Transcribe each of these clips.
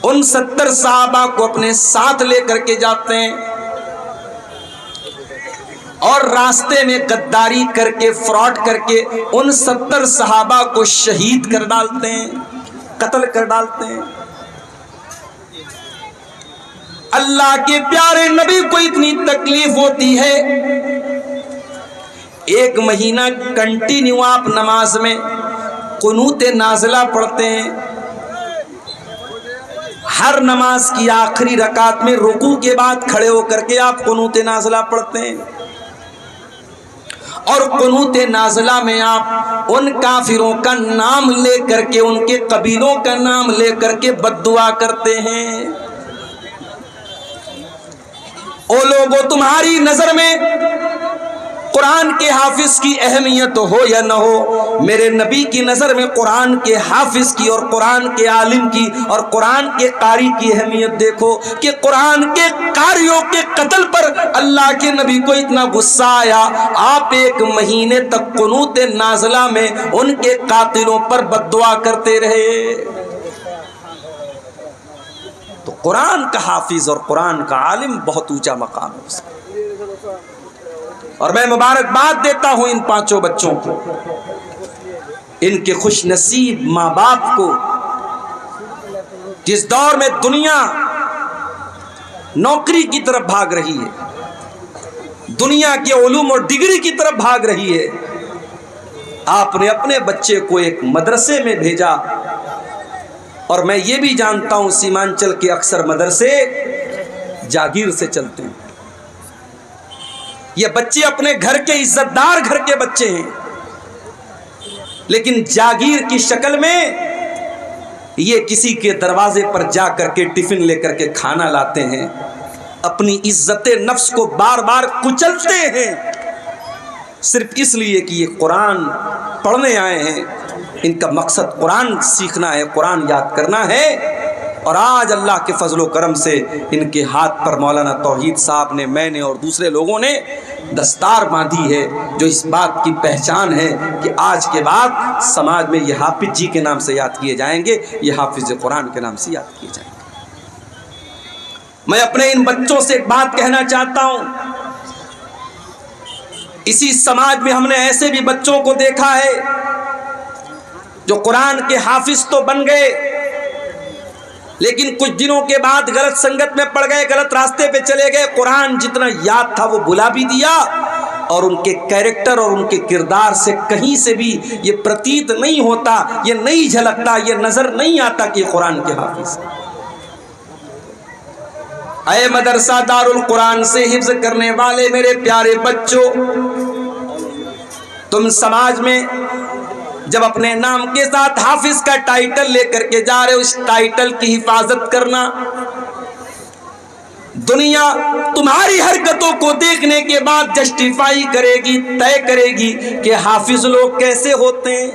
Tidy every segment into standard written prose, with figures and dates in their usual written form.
ان 70 صحابہ کو اپنے ساتھ لے کر کے جاتے ہیں اور راستے میں غداری کر کے فراڈ کر کے ان 70 صحابہ کو شہید کر ڈالتے ہیں، قتل کر ڈالتے ہیں۔ اللہ کے پیارے نبی کو اتنی تکلیف ہوتی ہے، 1 مہینہ کنٹینیو آپ نماز میں قنوت نازلہ پڑھتے ہیں۔ ہر نماز کی آخری رکعت میں رکوع کے بعد کھڑے ہو کر کے آپ قنوت نازلہ پڑھتے ہیں، اور قنوت نازلہ میں آپ ان کافروں کا نام لے کر کے، ان کے قبیلوں کا نام لے کر کے بد دعا کرتے ہیں۔ او لوگوں، تمہاری نظر میں قرآن کے حافظ کی اہمیت ہو یا نہ ہو، میرے نبی کی نظر میں قرآن کے حافظ کی اور قرآن کے عالم کی اور قرآن کے قاری کی اہمیت دیکھو کہ قرآن کے قاریوں کے قتل پر اللہ کے نبی کو اتنا غصہ آیا، آپ 1 مہینے تک قنوت نازلہ میں ان کے قاتلوں پر بد دعا کرتے رہے۔ تو قرآن کا حافظ اور قرآن کا عالم بہت اونچا مقام ہے اس کا، اور میں مبارکباد دیتا ہوں ان 5 بچوں کو، ان کے خوش نصیب ماں باپ کو، جس دور میں دنیا نوکری کی طرف بھاگ رہی ہے، دنیا کے علوم اور ڈگری کی طرف بھاگ رہی ہے، آپ نے اپنے بچے کو ایک مدرسے میں بھیجا۔ اور میں یہ بھی جانتا ہوں سیمانچل کے اکثر مدرسے جاگیر سے چلتے ہیں، یہ بچے اپنے گھر کے عزت دار گھر کے بچے ہیں، لیکن جاگیر کی شکل میں یہ کسی کے دروازے پر جا کر کے ٹفن لے کر کے کھانا لاتے ہیں، اپنی عزت نفس کو بار بار کچلتے ہیں، صرف اس لیے کہ یہ قرآن پڑھنے آئے ہیں، ان کا مقصد قرآن سیکھنا ہے، قرآن یاد کرنا ہے۔ اور آج اللہ کے فضل و کرم سے ان کے ہاتھ پر مولانا توحید صاحب نے، میں نے اور دوسرے لوگوں نے دستار باندھی ہے، جو اس بات کی پہچان ہے کہ آج کے بعد سماج میں یہ حافظ جی کے نام سے یاد کیے جائیں گے، یہ حافظ قرآن کے نام سے یاد کیے جائیں گے۔ میں اپنے ان بچوں سے ایک بات کہنا چاہتا ہوں، اسی سماج میں ہم نے ایسے بھی بچوں کو دیکھا ہے جو قرآن کے حافظ تو بن گئے، لیکن کچھ دنوں کے بعد غلط سنگت میں پڑ گئے، غلط راستے پہ چلے گئے، قرآن جتنا یاد تھا وہ بھلا بھی دیا، اور ان کے کیریکٹر اور ان کے کردار سے کہیں سے بھی یہ پرتیت نہیں ہوتا، یہ نہیں جھلکتا، یہ نظر نہیں آتا کہ قرآن کے حافظ۔ اے مدرسہ دار القرآن سے حفظ کرنے والے میرے پیارے بچوں، تم سماج میں جب اپنے نام کے ساتھ حافظ کا ٹائٹل لے کر کے جا رہے ہو، اس ٹائٹل کی حفاظت کرنا۔ دنیا تمہاری حرکتوں کو دیکھنے کے بعد جسٹیفائی کرے گی، طے کرے گی کہ حافظ لوگ کیسے ہوتے ہیں۔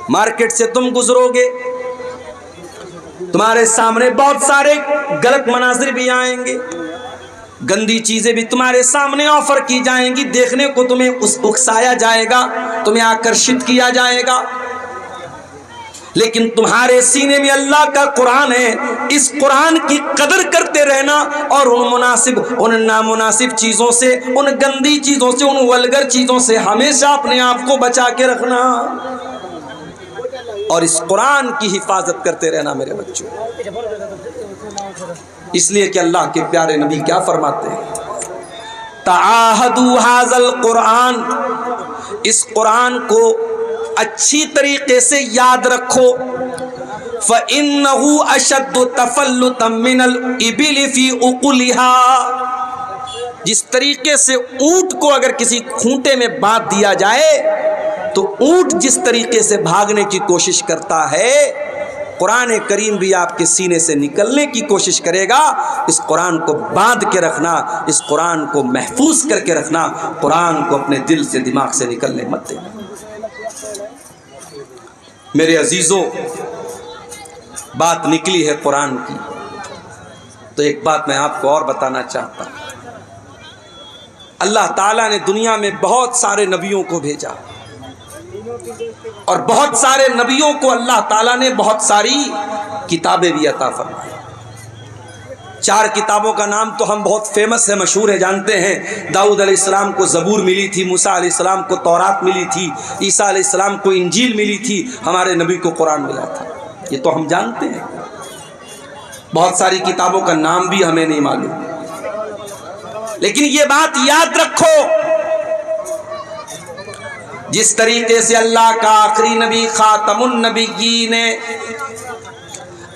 مارکیٹ سے تم گزرو گے، تمہارے سامنے بہت سارے غلط مناظر بھی آئیں گے، گندی چیزیں بھی تمہارے سامنے آفر کی جائیں گی، دیکھنے کو تمہیں اکسایا جائے گا، تمہیں آکرشت کیا جائے گا، لیکن تمہارے سینے میں اللہ کا قرآن ہے، اس قرآن کی قدر کرتے رہنا، اور ان نامناسب چیزوں سے، ان گندی چیزوں سے، ان ولگر چیزوں سے ہمیشہ اپنے آپ کو بچا کے رکھنا، اور اس قرآن کی حفاظت کرتے رہنا میرے بچوں۔ اس لیے کہ اللہ کے پیارے نبی کیا فرماتے ہیں، تعاہدوا ھذا القرآن، اس قرآن کو اچھی طریقے سے یاد رکھو، فَإِنَّهُ أَشَدُّ تَفَلُّتًا مِّنَ الْإِبِلِ فِي عُقُلِهَا، جس طریقے سے اونٹ کو اگر کسی کھونٹے میں باندھ دیا جائے تو اونٹ جس طریقے سے بھاگنے کی کوشش کرتا ہے، قرآن کریم بھی آپ کے سینے سے نکلنے کی کوشش کرے گا۔ اس قرآن کو باندھ کے رکھنا، اس قرآن کو محفوظ کر کے رکھنا، قرآن کو اپنے دل سے، دماغ سے نکلنے مت دینا۔ میرے عزیزوں، بات نکلی ہے قرآن کی، تو ایک بات میں آپ کو اور بتانا چاہتا ہوں۔ اللہ تعالیٰ نے دنیا میں بہت سارے نبیوں کو بھیجا، اور بہت سارے نبیوں کو اللہ تعالیٰ نے بہت ساری کتابیں بھی عطا فرمائے۔ 4 کتابوں کا نام تو ہم بہت فیمس ہے، مشہور ہے، جانتے ہیں۔ داؤد علیہ السلام کو زبور ملی تھی، موسیٰ علیہ السلام کو تورات ملی تھی، عیسیٰ علیہ السلام کو انجیل ملی تھی، ہمارے نبی کو قرآن ملا تھا، یہ تو ہم جانتے ہیں۔ بہت ساری کتابوں کا نام بھی ہمیں نہیں معلوم، لیکن یہ بات یاد رکھو، جس طریقے سے اللہ کا آخری نبی خاتم النبیین ہے،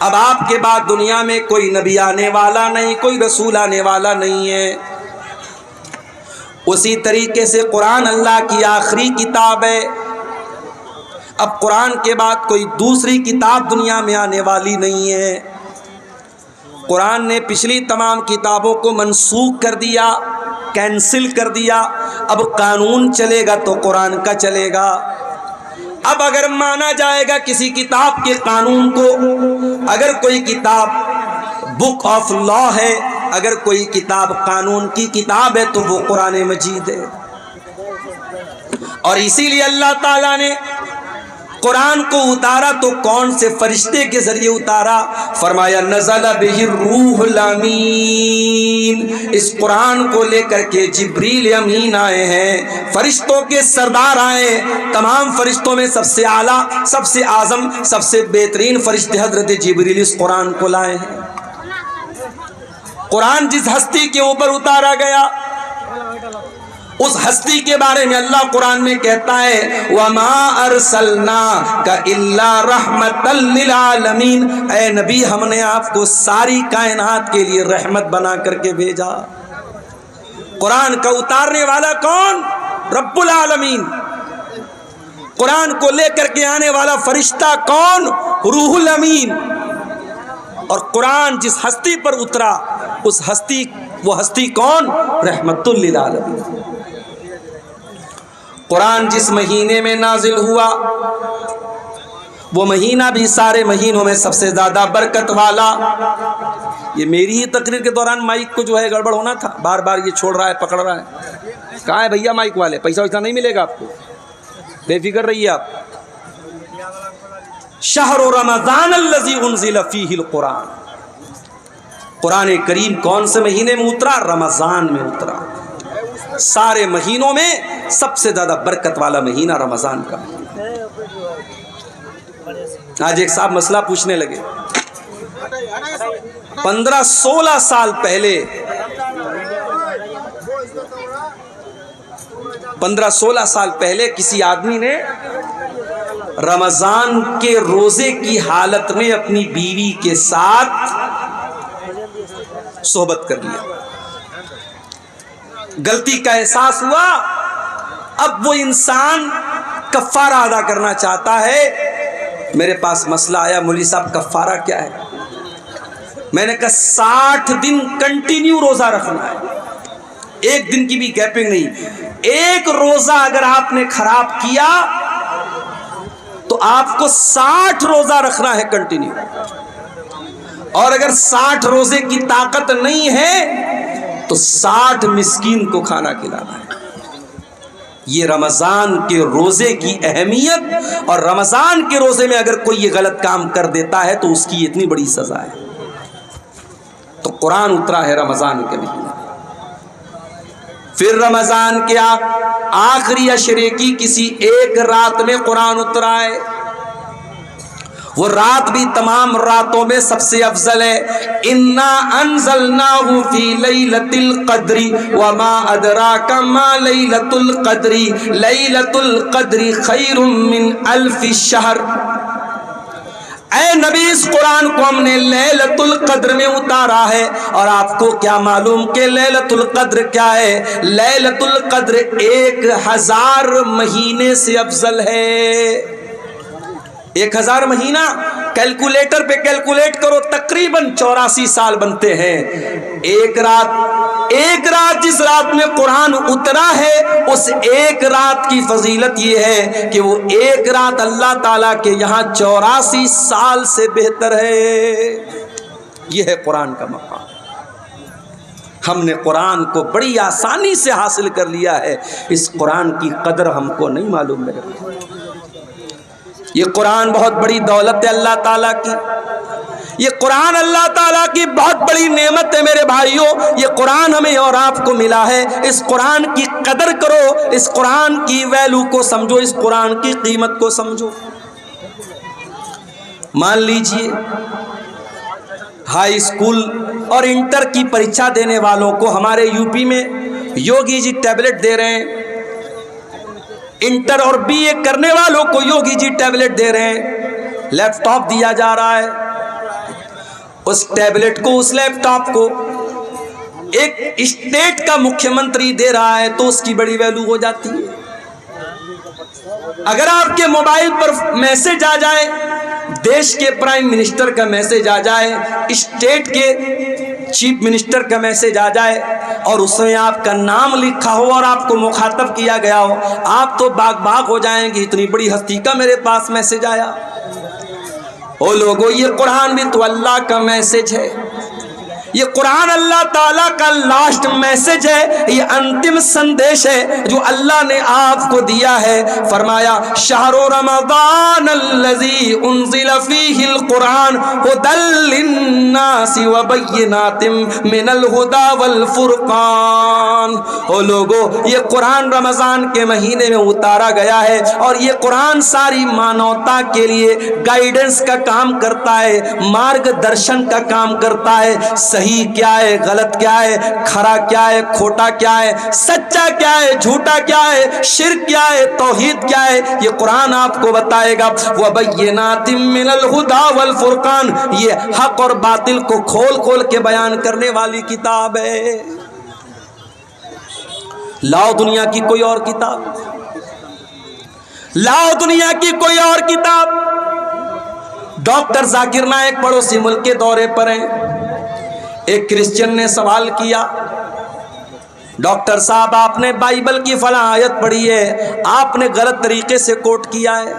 اب آپ کے بعد دنیا میں کوئی نبی آنے والا نہیں، کوئی رسول آنے والا نہیں ہے، اسی طریقے سے قرآن اللہ کی آخری کتاب ہے۔ اب قرآن کے بعد کوئی دوسری کتاب دنیا میں آنے والی نہیں ہے۔ قرآن نے پچھلی تمام کتابوں کو منسوخ کر دیا، کینسل کر دیا، اب قانون چلے گا تو قرآن کا چلے گا۔ اب اگر مانا جائے گا کسی کتاب کے قانون کو، اگر کوئی کتاب بک آف لا ہے، اگر کوئی کتاب قانون کی کتاب ہے تو وہ قرآن مجید ہے۔ اور اسی لیے اللہ تعالیٰ نے قرآن کو اتارا تو کون سے فرشتے کے ذریعے اتارا؟ فرمایا نزل بہ الروح الامین، اس قرآن کو لے کر کے جبریل امین آئے ہیں، فرشتوں کے سردار آئے، تمام فرشتوں میں سب سے اعلیٰ، سب سے اعظم، سب سے بہترین فرشتے حضرت جبریل اس قرآن کو لائے ہیں۔ قرآن جس ہستی کے اوپر اتارا گیا، اس ہستی کے بارے میں اللہ قرآن میں کہتا ہے وَمَا أَرْسَلْنَاكَ إِلَّا رَحْمَةً لِّلْعَالَمِينَ، اے نبی ہم نے آپ کو ساری کائنات کے لیے رحمت بنا کر کے بھیجا۔ قرآن کا اتارنے والا کون؟ رب العالمین۔ قرآن کو لے کر کے آنے والا فرشتہ کون؟ روح الامین۔ اور قرآن جس ہستی پر اترا، اس ہستی، وہ ہستی کون؟ رحمت للعالمین۔ قرآن جس مہینے میں نازل ہوا، وہ مہینہ بھی سارے مہینوں میں سب سے زیادہ برکت والا۔ یہ میری ہی تقریر کے دوران مائک کو جو ہے گڑبڑ ہونا تھا، بار بار یہ چھوڑ رہا ہے، پکڑ رہا ہے۔ کہاں ہے بھیا مائک والے؟ پیسہ ویسا نہیں ملے گا آپ کو، بے فکر رہیے آپ۔ شہر رمضان الذی انزل فیہ القرآن، قرآن کریم کون سے مہینے میں اترا؟ رمضان میں اترا۔ سارے مہینوں میں سب سے زیادہ برکت والا مہینہ رمضان کا۔ آج ایک صاحب مسئلہ پوچھنے لگے، 15-16 سال پہلے 15-16 سال پہلے کسی آدمی نے رمضان کے روزے کی حالت میں اپنی بیوی کے ساتھ صحبت کر لیا، غلطی کا احساس ہوا، اب وہ انسان کفارہ ادا کرنا چاہتا ہے۔ میرے پاس مسئلہ آیا، مولوی صاحب کفارہ کیا ہے؟ میں نے کہا 60 دن کنٹینیو روزہ رکھنا ہے، ایک دن کی بھی گیپنگ نہیں۔ ایک روزہ اگر آپ نے خراب کیا تو آپ کو 60 روزہ رکھنا ہے کنٹینیو، اور اگر 60 روزے کی طاقت نہیں ہے تو 60 مسکین کو کھانا کھلانا ہے۔ یہ رمضان کے روزے کی اہمیت، اور رمضان کے روزے میں اگر کوئی یہ غلط کام کر دیتا ہے تو اس کی اتنی بڑی سزا ہے۔ تو قرآن اترا ہے رمضان کے مہینے، پھر رمضان کے آخری عشرے کی کسی ایک رات میں قرآن اترا ہے۔ وہ رات بھی تمام راتوں میں سب سے افضل ہے۔ اِنَّا أَنزَلْنَاهُ فِي لَيْلَةِ الْقَدْرِ وَمَا أَدْرَاكَ مَا لَيْلَةُ الْقَدْرِ لَيْلَةُ الْقَدْرِ خَيْرٌ مِّنْ أَلْفِ الشَّهْرِ، اے نبی اس قرآن کو ہم نے لیلۃ القدر میں اتارا ہے، اور آپ کو کیا معلوم کہ لیلۃ القدر کیا ہے؟ لیلۃ القدر 1000 مہینے سے افضل ہے۔ 1000 مہینہ کیلکولیٹر پہ کیلکولیٹ کرو، تقریباً 84 سال بنتے ہیں۔ ایک رات جس رات میں قرآن اترا ہے، اس ایک رات کی فضیلت یہ ہے کہ وہ ایک رات اللہ تعالیٰ کے یہاں 84 سال سے بہتر ہے۔ یہ ہے قرآن کا مقام۔ ہم نے قرآن کو بڑی آسانی سے حاصل کر لیا ہے، اس قرآن کی قدر ہم کو نہیں معلوم میرے۔ یہ قرآن بہت بڑی دولت ہے اللہ تعالیٰ کی۔ یہ قرآن اللہ تعالیٰ کی بہت بڑی نعمت ہے میرے بھائیوں. یہ قرآن ہمیں اور آپ کو ملا ہے. اس قرآن کی قدر کرو, اس قرآن کی ویلو کو سمجھو, اس قرآن کی قیمت کو سمجھو. مان لیجئے ہائی اسکول اور انٹر کی پریچھا دینے والوں کو ہمارے یو پی میں یوگی جی ٹیبلٹ دے رہے ہیں. انٹر اور بی اے کرنے والوں کو یوگی جی ٹیبلٹ دے رہے ہیں, لیپ ٹاپ دیا جا رہا ہے. اس ٹیبلٹ کو, اس لیپ ٹاپ کو ایک اسٹیٹ کا مکھیہ منتری دے رہا ہے تو اس کی بڑی ویلو ہو جاتی ہے. اگر آپ کے موبائل پر میسج آ جائے, دیش کے پرائم منسٹر کا میسج آ جائے, اسٹیٹ کے چیف منسٹر کا میسج آ جائے اور اس میں آپ کا نام لکھا ہو اور آپ کو مخاطب کیا گیا ہو, آپ تو باغ باغ ہو جائیں گے, اتنی بڑی ہستی کا میرے پاس میسج آیا. او لوگو, یہ قرآن بھی تو اللہ کا میسج ہے. یہ قرآن اللہ تعالیٰ کا لاسٹ میسج ہے, یہ انتم سندیش ہے جو اللہ نے آپ کو دیا ہے. فرمایا شہر رمضان الذی انزل فیہ القرآن ھدی للناس وبینات من الھدی والفرقان. او لوگو, یہ قرآن رمضان کے مہینے میں اتارا گیا ہے اور یہ قرآن ساری مانوتا کے لیے گائیڈنس کا کام کرتا ہے, مارگ درشن کا کام کرتا ہے. صحیح کیا ہے, غلط کیا ہے, کھرا کیا ہے, کھوٹا کیا ہے, سچا کیا ہے, جھوٹا کیا ہے, شرک کیا ہے, توحید کیا ہے, یہ قرآن آپ کو بتائے گا. وَبَيِّنَاتٍ مِّنَ الْهُدَى وَالْفُرْقَانِ, یہ حق اور باطل کو کھول کھول کے بیان کرنے والی کتاب ہے. لاؤ دنیا کی کوئی اور کتاب, لاؤ دنیا کی کوئی اور کتاب. ڈاکٹر ذاکر نائک پڑوسی ملک کے دورے پر ہیں. ایک کرسچن نے سوال کیا, ڈاکٹر صاحب آپ نے بائبل کی فلاں آیت پڑھی ہے, آپ نے غلط طریقے سے کوٹ کیا ہے.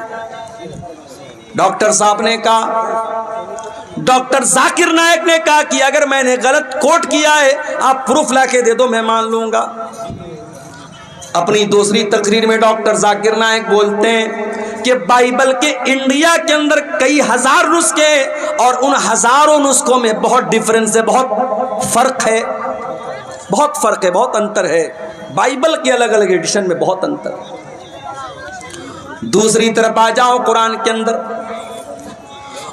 ڈاکٹر صاحب نے کہا, ڈاکٹر ذاکر نائک نے کہا کہ اگر میں نے غلط کوٹ کیا ہے آپ پروف لا کے دے دو, میں مان لوں گا. اپنی دوسری تقریر میں ڈاکٹر ذاکر نائک بولتے ہیں کہ بائبل کے انڈیا کے اندر کئی ہزار نسخے اور ان ہزاروں نسخوں میں بہت ڈیفرنس ہے, بہت فرق ہے, بہت فرق ہے, بہت انتر ہے. بائبل کے الگ الگ ایڈیشن میں بہت انتر ہے. دوسری طرف آ جاؤ قرآن کے اندر,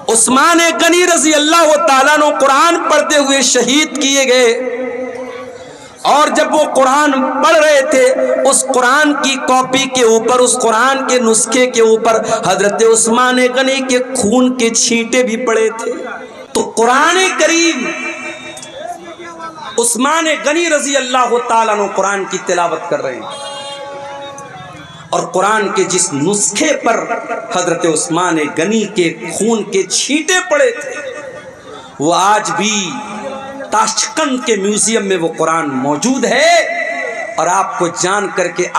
عثمان غنی رضی اللہ تعالیٰ عنہ قرآن پڑھتے ہوئے شہید کیے گئے, اور جب وہ قرآن پڑھ رہے تھے اس قرآن کی کاپی کے اوپر, اس قرآن کے نسخے کے اوپر حضرت عثمان غنی کے خون کے چھینٹے بھی پڑے تھے. تو قرآن کریم, عثمان غنی رضی اللہ تعالیٰ عنہ قرآن کی تلاوت کر رہے ہیں اور قرآن کے جس نسخے پر حضرت عثمان غنی کے خون کے چھینٹے پڑے تھے وہ آج بھی تاشقند کے میوزیم میں وہ قرآن موجود ہے. اور آپ کو جان کر کے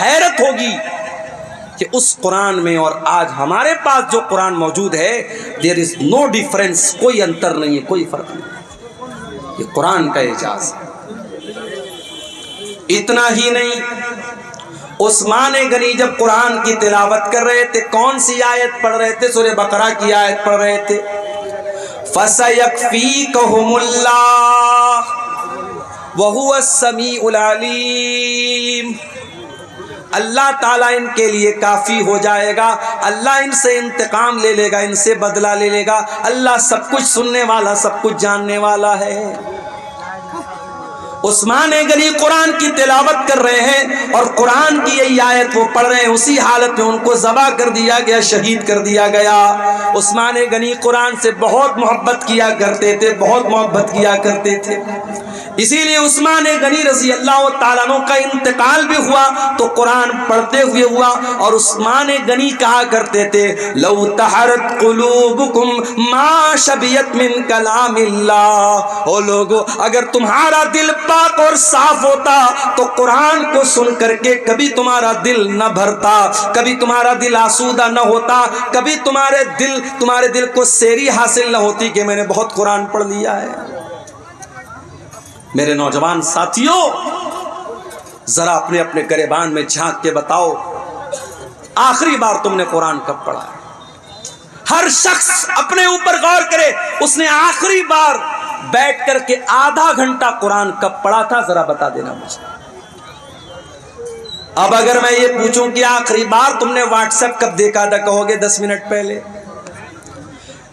حیرت ہوگی کہ اس قرآن میں اور آج ہمارے پاس جو قرآن موجود ہے there is no difference, کوئی انتر نہیں ہے, کوئی فرق نہیں. یہ قرآن کا اعجاز ہے. اتنا ہی نہیں, عثمان غنی جب قرآن کی تلاوت کر رہے تھے کون سی آیت پڑھ رہے تھے؟ سورہ بقرہ کی آیت پڑھ رہے تھے. فَسَيَكْفِيكَهُمُ اللَّهُ وَهُوَ السَّمِيعُ الْعَلِيمُ. اللہ تعالیٰ ان کے لیے کافی ہو جائے گا, اللہ ان سے انتقام لے لے گا, ان سے بدلہ لے لے گا. اللہ سب کچھ سننے والا, سب کچھ جاننے والا ہے. عثمان غنی قرآن کی تلاوت کر رہے ہیں اور قرآن کی یہی آیت وہ پڑھ رہے ہیں, اسی حالت میں ان کو ذبح کر دیا گیا, شہید کر دیا گیا. عثمان غنی قرآن سے بہت محبت کیا کرتے تھے, بہت محبت کیا کرتے تھے. اسی لیے عثمان غنی رضی اللہ تعالیٰ عنہ کا انتقال بھی ہوا تو قرآن پڑھتے ہوئے ہوا. اور عثمان غنی کہا کرتے تھے لو طہرت قلوبکم ما شبیت من کلام اللہ. او لوگو, اگر تمہارا دل پاک اور صاف ہوتا تو قرآن کو سن کر کے کبھی تمہارا دل نہ بھرتا, کبھی تمہارا دل آسودہ نہ ہوتا, کبھی تمہارے دل کو سیری حاصل نہ ہوتی کہ میں نے بہت قرآن پڑھ لیا ہے. میرے نوجوان ساتھیوں, ذرا اپنے اپنے گریبان میں جھانک کے بتاؤ آخری بار تم نے قرآن کب پڑھا ہے؟ ہر شخص اپنے اوپر غور کرے، اس نے آخری بار بیٹھ کر کے آدھا گھنٹہ قرآن کب پڑھا تھا، ذرا بتا دینا مجھے۔ اب اگر میں یہ پوچھوں کہ آخری بار تم نے واٹس ایپ کب دیکھا تھا، کہو گے 10 منٹ پہلے۔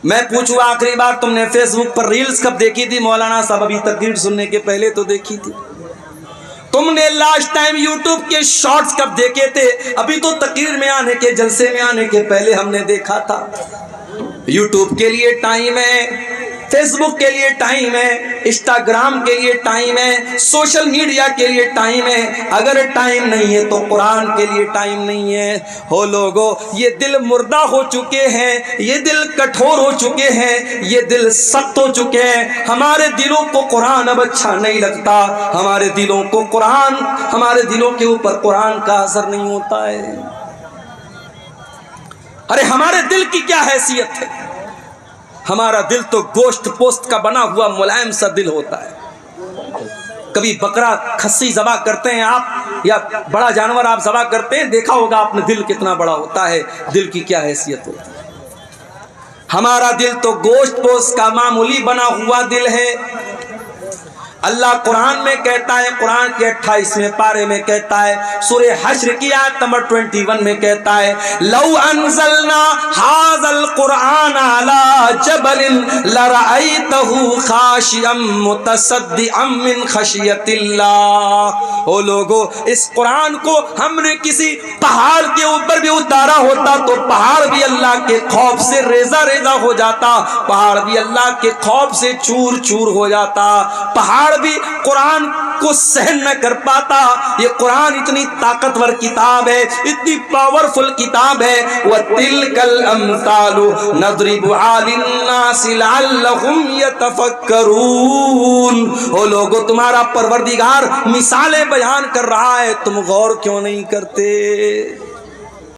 میں پوچھوں آخری بار تم نے فیس بک پر ریلز کب دیکھی تھی، مولانا صاحب ابھی تقریر سننے کے پہلے تو دیکھی تھی۔ تم نے لاسٹ ٹائم یوٹیوب کے شارٹس کب دیکھے تھے، ابھی تو تقریر میں آنے کے، جلسے میں آنے کے پہلے ہم نے دیکھا تھا۔ یوٹیوب کے لیے ٹائم ہے، فیس بک کے لیے ٹائم ہے، انسٹاگرام کے لیے ٹائم ہے، سوشل میڈیا کے لیے ٹائم ہے۔ اگر ٹائم نہیں ہے تو قرآن کے لیے ٹائم نہیں ہے۔ ہو لوگوں، یہ دل مردہ ہو چکے ہیں، یہ دل کٹھور ہو چکے ہیں، یہ دل سخت ہو چکے ہیں۔ ہمارے دلوں کو قرآن اب اچھا نہیں لگتا، ہمارے دلوں کو قرآن، ہمارے دلوں کے اوپر قرآن کا اثر نہیں ہوتا ہے۔ ارے ہمارے دل کی کیا حیثیت ہے؟ ہمارا دل تو گوشت پوست کا بنا ہوا ملائم سا دل ہوتا ہے۔ کبھی بکرا کھسی ذبح کرتے ہیں آپ، یا بڑا جانور آپ ذبح کرتے ہیں، دیکھا ہوگا آپ نے دل کتنا بڑا ہوتا ہے، دل کی کیا حیثیت ہوتی ہے۔ ہمارا دل تو گوشت پوست کا معمولی بنا ہوا دل ہے۔ اللہ قرآن میں کہتا ہے، قرآن کے 28ویں پارے میں کہتا ہے، سورہ حشر کی آیت نمبر 21 میں کہتا ہے، لو انزلنا ھذا القرآن علی جبل لرأیتہ خاشعا متصدعا من خشیۃ اللہ۔ او لوگو، اس قرآن کو ہم نے کسی پہاڑ کے اوپر بھی اتارا ہوتا تو پہاڑ بھی اللہ کے خوف سے ریزہ ریزہ ہو جاتا، پہاڑ بھی اللہ کے خوف سے چور چور ہو جاتا، پہاڑ بھی قرآن کو سہن نہ کر پاتا۔ یہ قرآن اتنی طاقتور کتاب ہے، اتنی پاورفل کتاب ہے۔ وَتِلْكَ الْأَمْثَالُ نَضْرِبُهَا لِلنَّاسِ لَعَلَّهُمْ يَتَفَكَّرُونَ۔ او لوگو، تمہارا پروردگار مثالیں بیان کر رہا ہے، تم غور کیوں نہیں کرتے؟